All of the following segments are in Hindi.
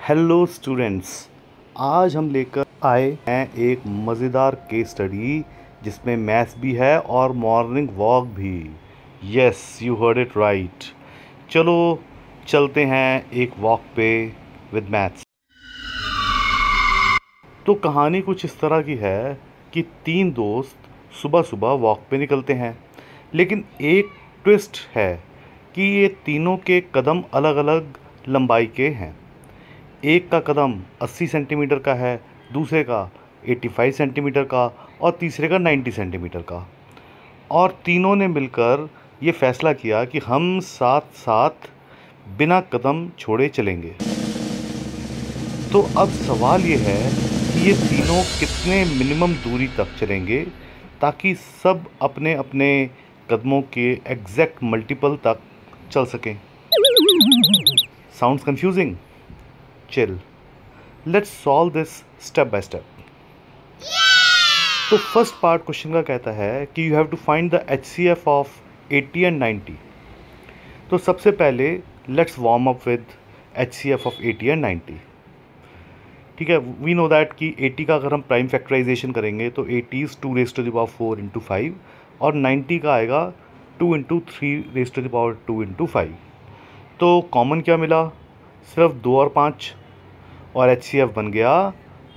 हेलो स्टूडेंट्स, आज हम लेकर आए हैं एक मज़ेदार केस स्टडी जिसमें मैथ्स भी है और मॉर्निंग वॉक भी। Yes, you heard it right. चलो चलते हैं एक वॉक पे विद मैथ्स। तो कहानी कुछ इस तरह की है कि तीन दोस्त सुबह सुबह वॉक पे निकलते हैं, लेकिन एक ट्विस्ट है कि ये तीनों के कदम अलग अलग लंबाई के हैं। एक का कदम 80 सेंटीमीटर का है, दूसरे का 85 सेंटीमीटर का और तीसरे का 90 सेंटीमीटर का। और तीनों ने मिलकर ये फैसला किया कि हम साथ साथ बिना कदम छोड़े चलेंगे। तो अब सवाल ये है कि ये तीनों कितने मिनिमम दूरी तक चलेंगे ताकि सब अपने अपने कदमों के एग्जैक्ट मल्टीपल तक चल सकें। Sounds confusing? Chill, let's solve this step by step. तो फर्स्ट पार्ट क्वेश्चन का कहता है कि you have to find the HCF of 80 and 90। तो सबसे पहले let's warm up with HCF of 80 and 90। ठीक है, वी नो दैट कि 80 का अगर हम प्राइम फैक्टराइजेशन करेंगे तो 80 is 2 raise to the power 4 into 5 और 90 का आएगा 2 into 3 raise to the power 2 into 5। तो कॉमन क्या मिला? सिर्फ 2 और 5 और HCF बन गया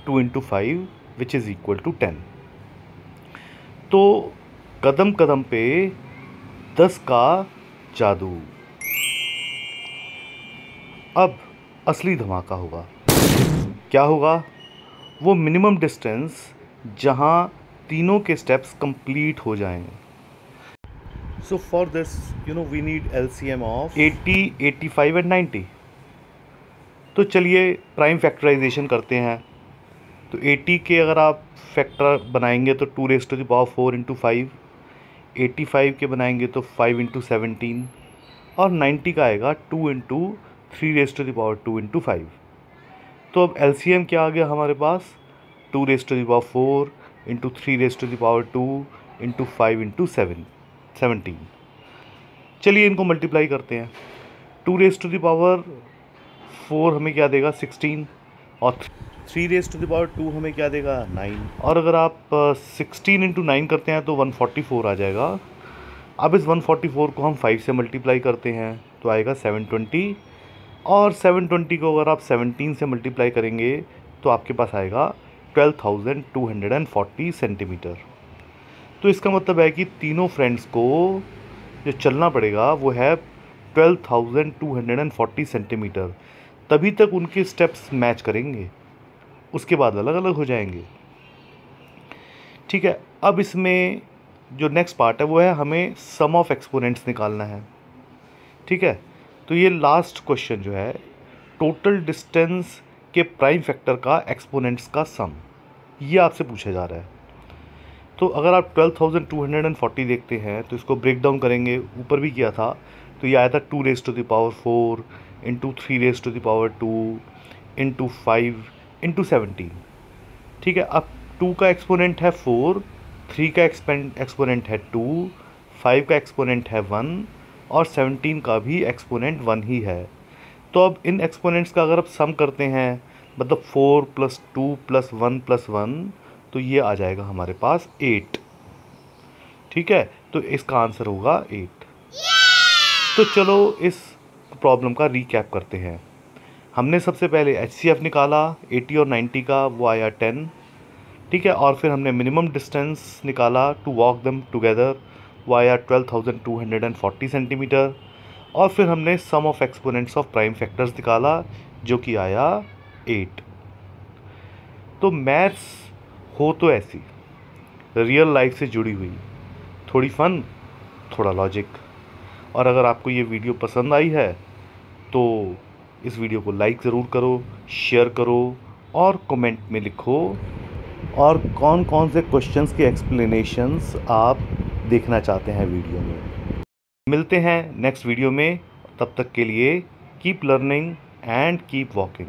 2 into 5 which is equal to 10। तो कदम कदम पे 10 का जादू। अब असली धमाका होगा। क्या होगा? वो मिनिमम डिस्टेंस जहाँ तीनों के स्टेप्स कंप्लीट हो जाएं। So for this we need LCM of 80, 85 and 90। तो चलिए प्राइम फैक्टराइजेशन करते हैं। तो 80 के अगर आप फैक्टर बनाएंगे तो 2 raise to the power 4 into 5, 85 के बनाएंगे तो 5 इंटू 17 और 90 का आएगा 2 into 3 raise to the power 2 into 5। तो अब LCM क्या आ गया हमारे पास? 2 raise to the power 4 into 3 raise to the power 2 into 5 into 17। चलिए इनको मल्टीप्लाई करते हैं। 2 रेज़ टू द पावर 4 हमें क्या देगा? 16 और 3 रेज़ टू द पावर 2 हमें क्या देगा? 9। और अगर आप 16 इंटू 9 करते हैं तो 144 आ जाएगा। अब इस 144 को हम 5 से मल्टीप्लाई करते हैं तो आएगा 720 और 720 को अगर आप 17 से मल्टीप्लाई करेंगे तो आपके पास आएगा 12,240 सेंटीमीटर। तो इसका मतलब है कि तीनों फ्रेंड्स को जो चलना पड़ेगा वो है 12,240 सेंटीमीटर। तभी तक उनके स्टेप्स मैच करेंगे, उसके बाद अलग अलग हो जाएंगे। ठीक है, अब इसमें जो नेक्स्ट पार्ट है वो है हमें सम ऑफ एक्सपोनेंट्स निकालना है। ठीक है, तो ये लास्ट क्वेश्चन जो है टोटल डिस्टेंस के प्राइम फैक्टर का एक्सपोनेंट्स का सम, ये आपसे पूछा जा रहा है। तो अगर आप 12,240 देखते हैं तो इसको ब्रेक डाउन करेंगे, ऊपर भी किया था तो ये आया था 2 raise to the power 4 into 3 raise to the power 2 into 5 into 17। ठीक है, अब 2 का एक्सपोनेंट है 4, 3 का एक्सपोनेंट है 2, 5 का एक्सपोनेंट है 1 और 17 का भी एक्सपोनेंट 1 ही है। तो अब इन एक्सपोनेंट्स का अगर आप सम करते हैं मतलब 4 + 2 + 1 + 1 तो ये आ जाएगा हमारे पास 8। ठीक है, तो इसका आंसर होगा 8। तो चलो इस प्रॉब्लम का रीकैप करते हैं। हमने सबसे पहले HCF निकाला 80 और 90 का, वो आया 10। ठीक है, और फिर हमने मिनिमम डिस्टेंस निकाला टू वॉक देम टुगेदर, वो आया 12,240 सेंटीमीटर। और फिर हमने sum of exponents of prime factors निकाला जो कि आया 8। तो मैथ्स हो तो ऐसी रियल लाइफ से जुड़ी हुई, थोड़ी फन थोड़ा लॉजिक। और अगर आपको ये वीडियो पसंद आई है तो इस वीडियो को लाइक ज़रूर करो, शेयर करो और कमेंट में लिखो और कौन कौन से क्वेश्चंस के एक्सप्लेनेशंस आप देखना चाहते हैं वीडियो में। मिलते हैं नेक्स्ट वीडियो में, तब तक के लिए keep learning and keep walking.